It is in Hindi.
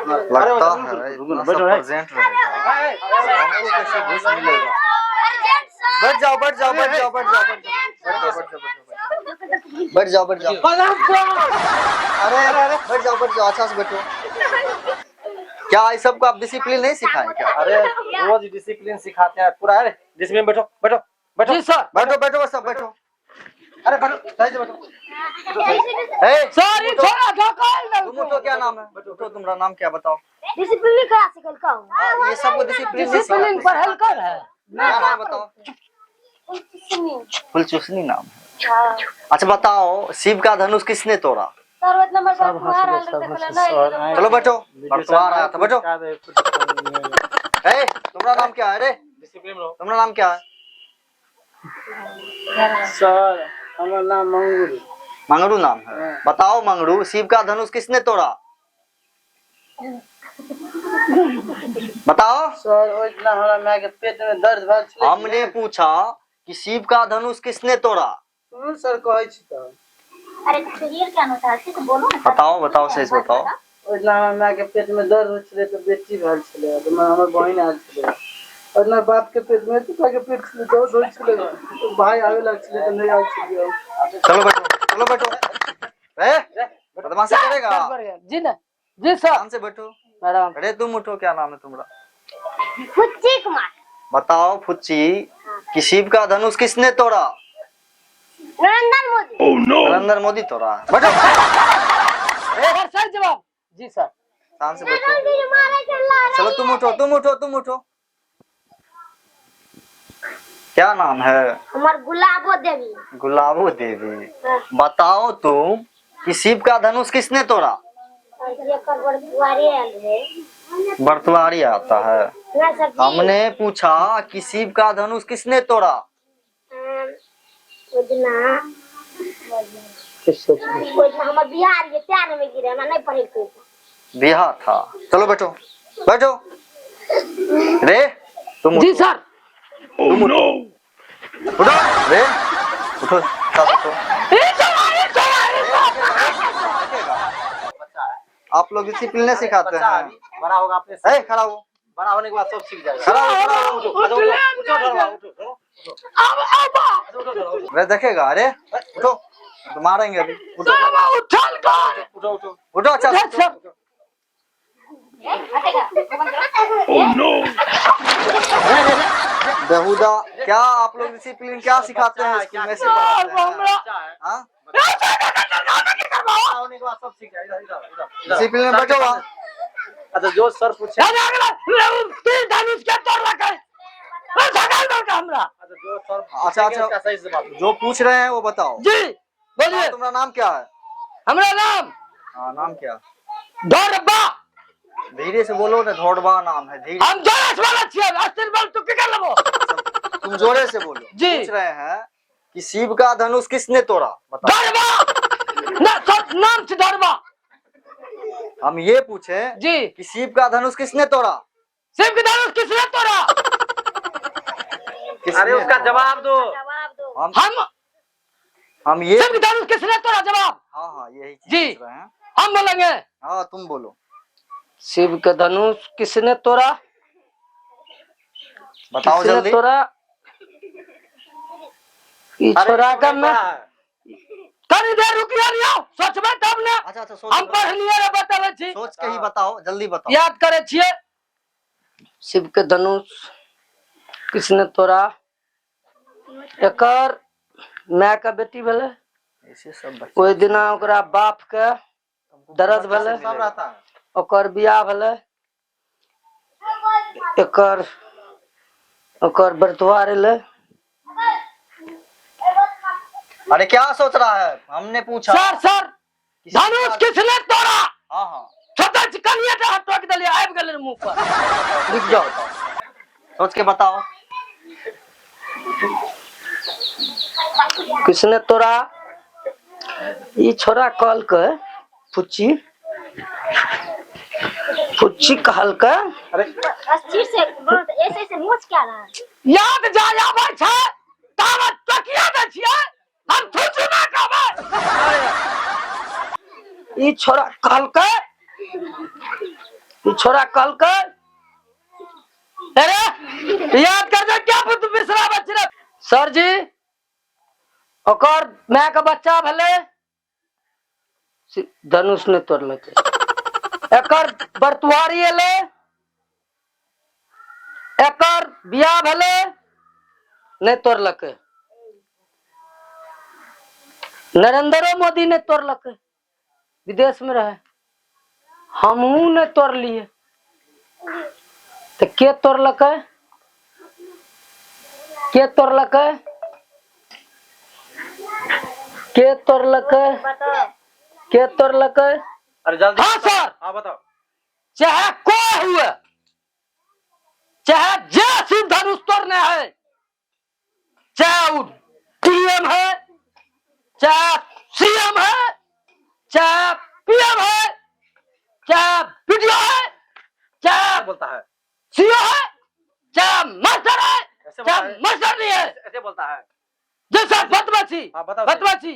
लगता है इतना सब प्रेजेंट रहेगा, हमको कैसे घुस मिलेगा। बैठ जाओ बैठ जाओ बैठ जाओ बैठ जाओ बैठ जाओ बैठ जाओ। अरे बैठ जाओ अच्छा से बैठो। क्या इस सबको आप डिसिप्लिन नहीं सिखाएं क्या? अरे रोज डिसिप्लिन सिखाते हैं पूरा। अरे डिसिप्लिन बैठो बैठो बैठो जी सर बैठो बैठो सब बैठो। अरे बैठो सही से बैठो। सर तुम उठो, क्या नाम है? उठो, तुम्हारा नाम क्या बताओ? डिसिप्लिन का सिखल का ये सबको डिसिप्लिन पर हल्कर है। क्या नाम बताओ? फुलचुसनी नाम है। अच्छा बताओ, शिव का धनुष किसने तोड़ा? चलो बैठो, बरतवार आया था, बैठो। तुम्हारा नाम क्या है? तुम्हारा नाम क्या है? सर हमारा नाम मंगरू। मंगरू नाम है। बताओ मंगरू, शिव का धनुष किसने तोड़ा? बताओ। सर इतना हमारा माँ के पेट में दर्द भर छले। हमने पूछा कि शिव का धनुष किसने तोड़ा? सर कहै छी त। अरे क्लियर क्या होता है तो बोलो ना। बताओ बताओ सही से बताओ। इतना हमारा माँ के पेट में दर्द हो छले तो बेटी भर छले तो हमर बहिन आल छले। इतना बाप के पेट में पिता के पेट में दर्द हो छले तो भाई आवे लग छले तो नहीं आल छले। चलो बैठो चलो बैठो। बदमाशी करेगा? जी ना जी सर। आराम से बैठो। मैडम अरे तुम उठो, क्या नाम है तुम्हारा? फुच्ची कुमार। बताओ फुच्ची कि शिव का धनुष किसने तोड़ा? नरेंद्र मोदी। ओह नो, नरेंद्र मोदी तोड़ा। बैठो। सर जवाब जी सर। शांत से बैठो। चलो तुम उठो तुम उठो तुम उठो। क्या नाम है? हमार गुलाबो देवी। गुलाबो देवी। बताओ तुम कि शिव का धनुष किसने तोड़ा? बरतवारी आता है। हमने पूछा कि शिव का धनुष किसने तोड़ा? बिहार था। चलो बैठो बैठो। रे तुम जी सर। तुम उठो उठो रे उठो सब उठो। आप लोग डिसिप्लिन सिखाते हैं। बड़ा होगा अपने खड़ा हो। बड़ा होने के बाद सब सीख जाएगा। वे देखेगा। अरे उठो तो मारेंगे अभी। उठो उठो उठो उठो। अच्छा बेहुदा, क्या आप लोग डिसिप्लिन क्या सिखाते हैं स्कूल में? डिसिप्लिन में बैठो। अच्छा जो सर पूछे अच्छा अच्छा जो पूछ रहे हैं वो बताओ। जी बोलिए। तुम्हारा नाम क्या है? हमारा नाम नाम क्या? धोड़बा। धीरे से बोलो ना। धोड़बा नाम है। धीरे हम जोरे से बोला छिए। अस्तर बोल तू क्या लेबो? तुम जोरे से बोलो। पूछ रहे हैं कि शिव का धनुष किसने तोड़ा? बताओ। धोड़बा ना सब नाम से धोड़बा। हम ये पूछे जी कि शिव का धनुष किसने तोड़ा? शिव का धनुष किसने तोड़ा? अरे उसका जवाब दो। हम ये शिव का धनुष किसने तोड़ा? जवाब। हाँ यही चीज जी पूछ रहे हैं। हम बोलेंगे। हाँ तुम बोलो। शिव का धनुष किसने तोड़ा? बताओ जल्दी। तोड़ा छोरा का मैं कनी देर रुक लियो। सोचबे तब ने। अच्छा सोच। हम पढ़लिए रे बतावे छी। सोच के ही बताओ, जल्दी बताओ। याद करे छिए। शिव के धनुष किसने तोड़ा? एकर माय का बेटी भेले। ऐसे सब ओइ दिना ओकरा बाप के दर्द भेले। ओकर बियाह भेले। एकर ओकर बरतवार ले। अरे क्या सोच रहा है? हमने पूछा। सर धनुष किसने तोड़ा? हाँ छोटा चिकनिया के हाथ टोक दलिए आबि गेले मुंह पर। रुक जाओ, सोच के बताओ। किसने तोड़ा? ये छोरा कल के फुच्ची कहल के। अरे अस्थिर से ऐसे मोच क्या रहा है? याद जाय आबै छै तावत तकिया दे छियै। हम फुच्ची ना कहबै। ई छोरा कहल के छोरा कल कर अरे याद कर दे क्या तू बिसरा बच्चे सर जी ओकर मैं का बच्चा भले धनुष ने तोड़लक एकर बरतुआरी एले एकर बियाह भले नहीं तोड़लक नरेंद्र मोदी ने तोड़लक विदेश में रहे हमहू ने तोड़ लिए तो के तोड़लक के तोड़लक के तोड़लक के तोड़लक अरे जल्दी हाँ सर हाँ बताओ चाहे कोई हुए चाहे जैसी धनुष तोड़ने है चाहे वो पीएम है चाहे सीएम है चाहे पीएम है चाहे वीडियो है चाहे बोलता है सीओ है चाहे मास्टर है ऐसे बोलता चाहे है मास्टर नहीं है ऐसे बोलता है जैसा बदमाशी हाँ, बताओ। बदमाशी